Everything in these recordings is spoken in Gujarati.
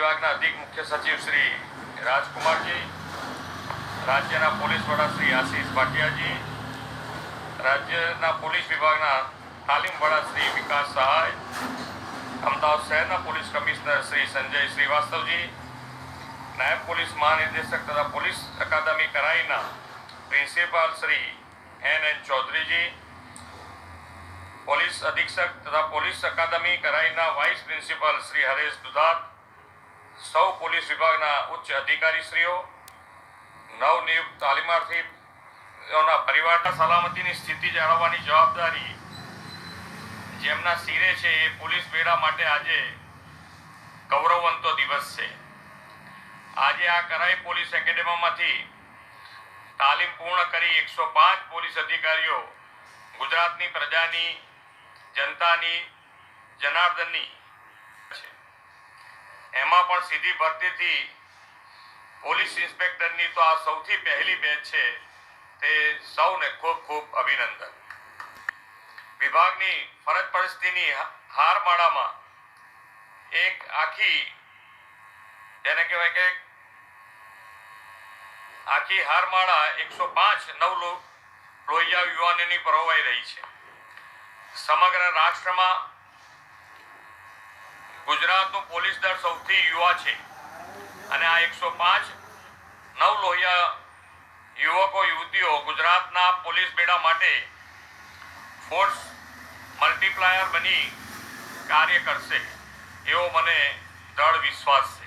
વિભાગના અધિક મુખ્ય સચિવ શ્રી રાજકુમારજી, રાજ્યના પોલીસ વડા શ્રી આશીષ ભાટિયાજી, રાજ્યના પોલીસ વિભાગના તાલીમ વડા શ્રી વિકાસ સહાય, અમદાવાદ શહેરના પોલીસ કમિશનર શ્રી સંજય શ્રીવાસ્તવજી, નાયબ પોલીસ મહાનિર્દેશક તથા પોલીસ અકાદમી કરાઈના principal Shri N Chaudharyji, police અધિક્ષક તથા પોલીસ અકાદમી કરાઈના વાઇસ પ્રિન્સિપાલ શ્રી હરેશ દુધાત, સૌ પોલીસ વિભાગના ઉચ્ચ અધિકારીશ્રીઓ, નવનિયુક્ત તાલીમાર્થીઓના પરિવારના સલામતીની સ્થિતિ જાળવવાની જવાબદારી જેમના શિરે છે એ પોલીસ બેડા માટે આજે ગૌરવવંતો દિવસ છે. આજે આ કરાઈ પોલીસ એકેડેમીમાંથી તાલીમ પૂર્ણ કરી 105 પોલીસ અધિકારીઓ ગુજરાતની પ્રજાની, જનતાની, જનાર્દનની છે. એમાં પણ સીધી ભરતીથી પોલીસ ઇન્સ્પેક્ટરની તો આ સૌથી પહેલી બેચ છે. તે સૌને ખૂબ ખૂબ અભિનંદન. વિભાગની ફરજ પરિસ્થિતિની હારમાળામાં એક આખી જેને કહેવાય કે આખી હારમાળા 105 નવ લોહિયા યુવાનોની પરોવાઈ રહી છે. સમગ્ર રાષ્ટ્રમાં ગુજરાતનું પોલીસ દળ સૌથી યુવા છે અને આ 105 નવ લોહિયા યુવકો યુવતીઓ ગુજરાતના પોલીસ બેડા માટે ફોર્સ મલ્ટીપ્લાયર બની કાર્ય કરશે એવો મને દ્રઢ વિશ્વાસ છે.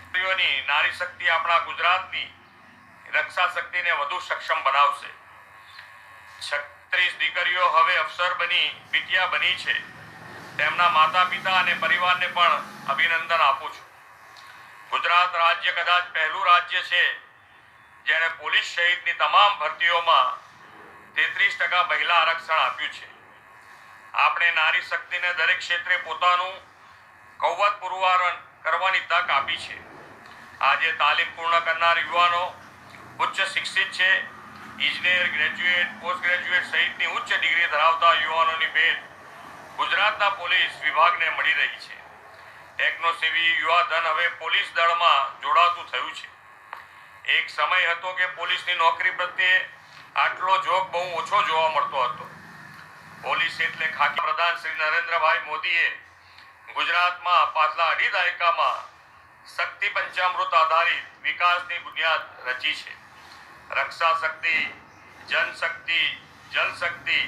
નારી શક્તિ આપણા ગુજરાતની રક્ષા શક્તિને વધુ સક્ષમ બનાવશે. 36 દીકરીઓ હવે અફસર બની બિટિયા બની છે. તેમના માતા પિતા અને પરિવારને પણ અભિનંદન આપું છું. ગુજરાત રાજ્ય કદાચ પહેલું રાજ્ય છે જેણે પોલીસ સહિતની તમામ ભરતીઓમાં 33% મહિલા આરક્ષણ આપ્યું છે. આપણે નારી શક્તિને દરેક ક્ષેત્રે પોતાનું કૌવત પુરવાર કરવાની તક આપી છે. આજે તાલીમ પૂર્ણ કરનાર યુવાનો ઉચ્ચ શિક્ષિત છે. ઇજનેર, ગ્રેજ્યુએટ, પોસ્ટ ગ્રેજ્યુએટ સહિતની ઉચ્ચ ડિગ્રી ધરાવતા યુવાનોની ભેટ ગુજરાતના પોલીસ વિભાગને મળી રહી છે. ટેકનોસેવી યુવા ધન હવે પોલીસ દળમાં જોડાતું થયું છે. એક સમય હતો કે પોલીસની નોકરી પ્રત્યે આટલો જોગ બહુ ઓછો જોવા મળતો હતો. પોલીસ એટલે ખાકી. પ્રધાન શ્રી નરેન્દ્રભાઈ મોદીએ ગુજરાતમાં પાછલા 2.5 દાયકામાં શક્તિ પંચામૃત આધારિત વિકાસની બુનિયાદ રચી છે. રક્ષા શક્તિ, જનશક્તિ, જલશક્તિ,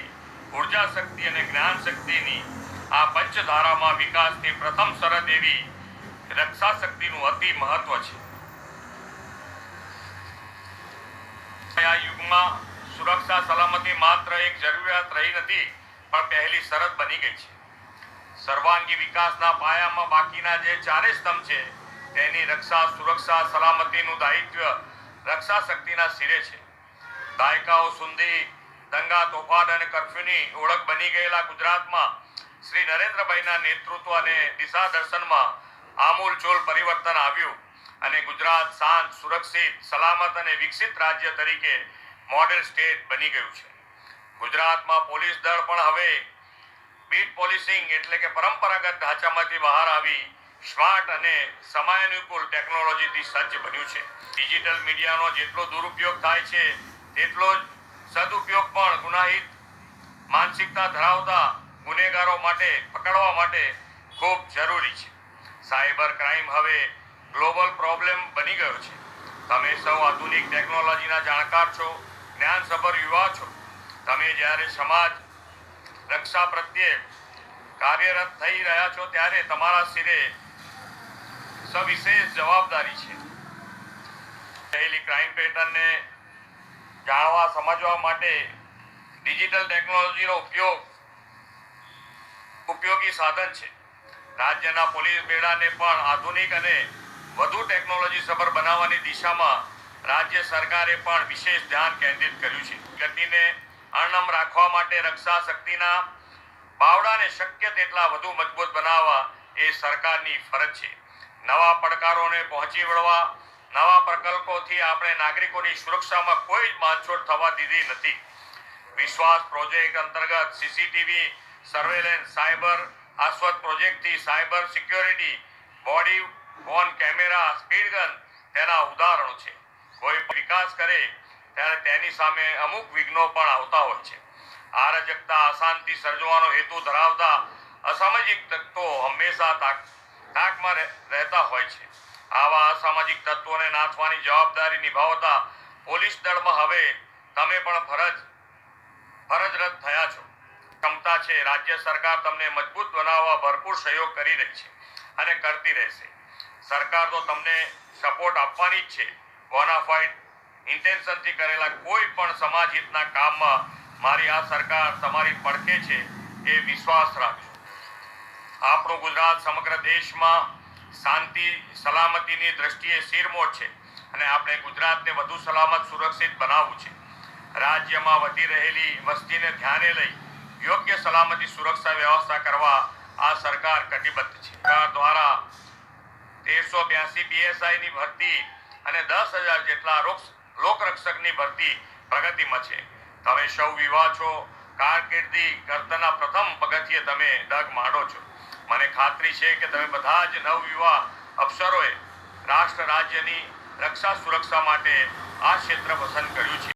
ઉર્જા શક્તિ અને જ્ઞાન શક્તિની આ પંચધારામાં વિકાસની પ્રથમ શરત એવી રક્ષા શક્તિનું અતિ મહત્વ છે. આ યુગમાં સુરક્ષા સલામતી માત્ર એક જરૂરિયાત રહી નથી પણ પહેલી શરત બની ગઈ છે. સર્વાંગી વિકાસના પાયામાં બાકીના જે 4 સ્તંભ છે તેની રક્ષા, સુરક્ષા, સલામતીનું દાયિત્વ રક્ષા શક્તિના શિરે છે. દાયકાઓ સુધી દંગા, તોફાન અને કર્ફ્યુની ઓળખ બની ગયેલા ગુજરાતમાં શ્રી નરેન્દ્રભાઈના નેતૃત્વ અને દિશા દર્શનમાં આમૂલચૂલ પરિવર્તન આવ્યું અને ગુજરાત શાંત, સુરક્ષિત, સલામત અને વિકસિત રાજ્ય તરીકે મોડેલ સ્ટેટ બની ગયું છે. ગુજરાતમાં પોલીસ દળ પણ હવે બીટ પોલીસિંગ એટલે કે પરંપરાગત ઢાંચામાંથી બહાર આવી સ્માર્ટ અને સમયાનુકૂળ ટેકનોલોજીથી સજ્જ બન્યું છે. ડિજિટલ મીડિયાનો જેટલો દુરુપયોગ થાય છે તેટલો જ સદુપયોગ પણ ગુનાહિત માનસિકતા ધરાવતા ગુનેગારો માટે પકડવા માટે ખૂબ જરૂરી છે. સાયબર ક્રાઇમ હવે ગ્લોબલ પ્રોબ્લેમ બની ગયો છે. તમે સૌ આધુનિક ટેકનોલોજીના જાણકાર છો, જ્ઞાનસભર યુવા છો. તમે જ્યારે સમાજ રક્ષા પ્રત્યે કાર્યરત થઈ રહ્યા છો ત્યારે તમારા શિરે સવિશેષ જવાબદારી છે. પહેલી ક્રાઇમ પેટર્નને જાણવા સમજવા માટે ડિજિટલ ટેકનોલોજીનો ઉપયોગી સાધન છે. રાજ્યના પોલીસ બેડાને પણ આધુનિક અને વધુ ટેકનોલોજી સભર બનાવવાની દિશામાં રાજ્ય સરકારે પણ વિશેષ ધ્યાન કેન્દ્રિત કર્યું છે. ગતિને અણનમ રાખવા માટે રક્ષા શક્તિના બાવડાને શક્ય તેટલા વધુ મજબૂત બનાવવા એ સરકારની ફરજ છે. નવા પડકારોને પહોંચી વળવા નવા પ્રકલ્પોથી આપણે નાગરિકોની સુરક્ષામાં કોઈ જ બાંધછોડ થવા દીધી નથી. વિશ્વાસ પ્રોજેક્ટ અંતર્ગત સીસીટીવી સર્વેલન્સ, સાયબર આશ્વત પ્રોજેક્ટથી cyber security body phone, camera, speed gun તેના ઉદાહરણો છે. કોઈ વિકાસ કરે ત્યારે તેની સામે અમુક વિઘ્નો પણ આવતા હોય છે. અરાજકતા, અશાંતિ સર્જવાનો હેતુ ધરાવતા અસામાજિક તત્વો હંમેશા તાકમાં રહેતા હોય છે. આવા અસામાજિક તત્વોને નાથવાની જવાબદારી નિભાવતા પોલીસ દળમાં હવે તમે પણ ફરજરત થયા છો. ક્ષમતા છે. રાજ્ય સરકાર તમને મજબૂત બનાવવા ભરપૂર સહયોગ કરી રહી છે અને કરતી રહેશે. સરકાર તો તમને સપોર્ટ આપવાની જ છે. બોનાફાઇડ ઇન્ટેન્શનથી કરેલા કોઈ પણ સમાજ હિતના કામમાં મારી આ સરકાર તમારી પડખે છે એ વિશ્વાસ રાખજો. આપણું ગુજરાત સમગ્ર દેશમાં શાંતિ સલામતીની દ્રષ્ટિએ શિરમોર છે અને આપણે ગુજરાતને વધુ સલામત સુરક્ષિત બનાવવું છે. રાજ્યમાં વધી રહેલી વસ્તીને ધ્યાને લઈ યોગ્ય સલામતી સુરક્ષા વ્યવસ્થા કરવા આ સરકાર કટિબદ્ધ છે. સરકાર દ્વારા 1382 PSI ની ભરતી અને 10,000 જેટલા લોકરક્ષકની ભરતી પ્રગતિમાં છે. તમે સૌ યુવા છો. કારકિર્દી કરતાના પ્રથમ પગથિયે તમે ડગ માંડો છો. મને ખાતરી છે કે તમે બધા જ નવયુવા અફસરોએ રાષ્ટ્ર રાજ્યની રક્ષા સુરક્ષા માટે આ ક્ષેત્ર પસંદ કર્યું છે.